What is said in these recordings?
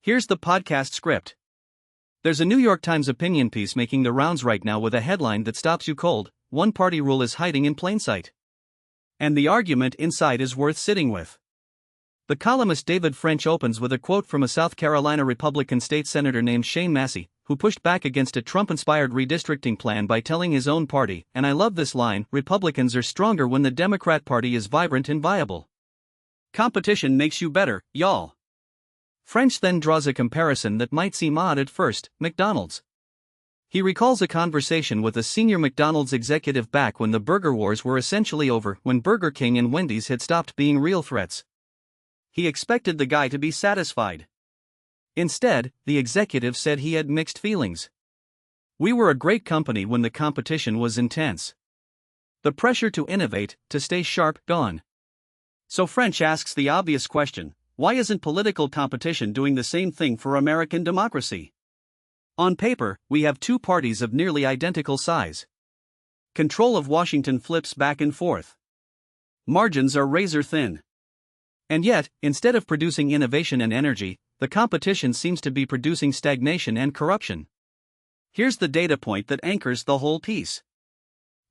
Here's the podcast script. There's a New York Times opinion piece making the rounds right now with a headline that stops you cold: "One party rule is hiding in plain sight." And the argument inside is worth sitting with. The columnist David French opens with a quote from a South Carolina Republican state senator named Shane Massey, who pushed back against a Trump-inspired redistricting plan by telling his own party, and I love this line, "Republicans are stronger when the Democrat Party is vibrant and viable. Competition makes you better, y'all." French then draws a comparison that might seem odd at first: McDonald's. He recalls a conversation with a senior McDonald's executive back when the burger wars were essentially over, when Burger King and Wendy's had stopped being real threats. He expected the guy to be satisfied. Instead, the executive said he had mixed feelings. "We were a great company when the competition was intense. The pressure to innovate, to stay sharp, gone." So French asks the obvious question: why isn't political competition doing the same thing for American democracy? On paper, we have two parties of nearly identical size. Control of Washington flips back and forth. Margins are razor thin. And yet, instead of producing innovation and energy, the competition seems to be producing stagnation and corruption. Here's the data point that anchors the whole piece.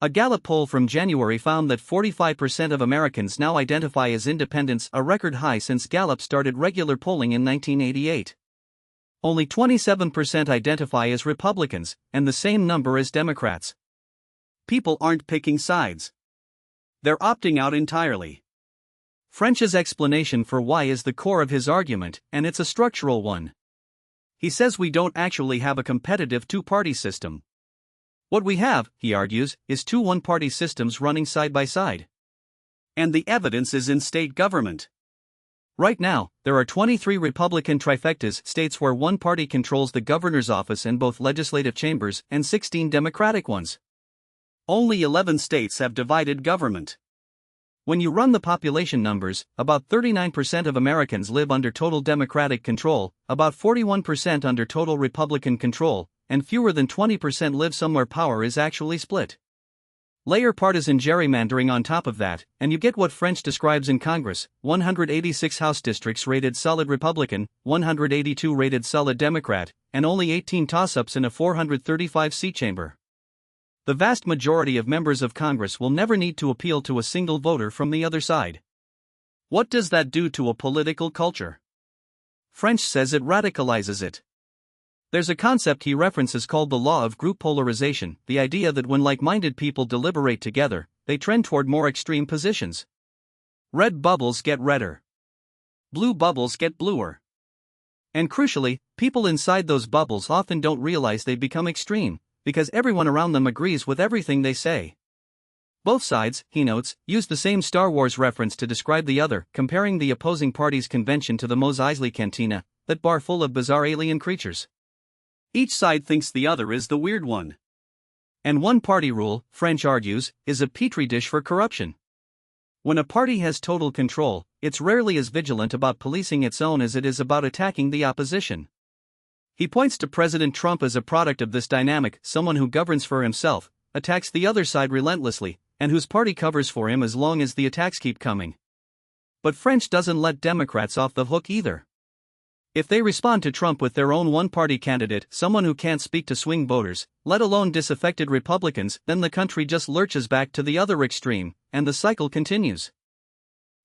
A Gallup poll from January found that 45% of Americans now identify as independents, a record high since Gallup started regular polling in 1988. Only 27% identify as Republicans, and the same number as Democrats. People aren't picking sides. They're opting out entirely. French's explanation for why is the core of his argument, and it's a structural one. He says we don't actually have a competitive two-party system. What we have, he argues, is two one-party systems running side by side. And the evidence is in state government. Right now, there are 23 Republican trifectas, states where one party controls the governor's office and both legislative chambers, and 16 Democratic ones. Only 11 states have divided government. When you run the population numbers, about 39% of Americans live under total Democratic control, about 41% under total Republican control, and fewer than 20% live somewhere power is actually split. Layer partisan gerrymandering on top of that, and you get what French describes in Congress: 186 House districts rated solid Republican, 182 rated solid Democrat, and only 18 toss-ups in a 435-seat chamber. The vast majority of members of Congress will never need to appeal to a single voter from the other side. What does that do to a political culture? French says it radicalizes it. There's a concept he references called the law of group polarization, the idea that when like-minded people deliberate together, they trend toward more extreme positions. Red bubbles get redder. Blue bubbles get bluer. And crucially, people inside those bubbles often don't realize they've become extreme, because everyone around them agrees with everything they say. Both sides, he notes, use the same Star Wars reference to describe the other, comparing the opposing party's convention to the Mos Eisley Cantina, that bar full of bizarre alien creatures. Each side thinks the other is the weird one. And one-party rule, French argues, is a petri dish for corruption. When a party has total control, it's rarely as vigilant about policing its own as it is about attacking the opposition. He points to President Trump as a product of this dynamic: someone who governs for himself, attacks the other side relentlessly, and whose party covers for him as long as the attacks keep coming. But French doesn't let Democrats off the hook either. If they respond to Trump with their own one-party candidate, someone who can't speak to swing voters, let alone disaffected Republicans, then the country just lurches back to the other extreme, and the cycle continues.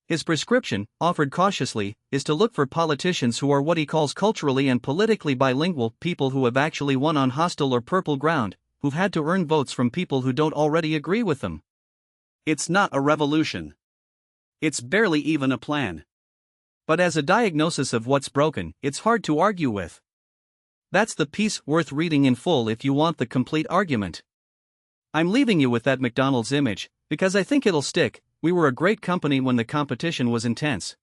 His prescription, offered cautiously, is to look for politicians who are what he calls culturally and politically bilingual, people who have actually won on hostile or purple ground, who've had to earn votes from people who don't already agree with them. It's not a revolution. It's barely even a plan. But as a diagnosis of what's broken, it's hard to argue with. That's the piece worth reading in full if you want the complete argument. I'm leaving you with that McDonald's image, because I think it'll stick. We were a great company when the competition was intense.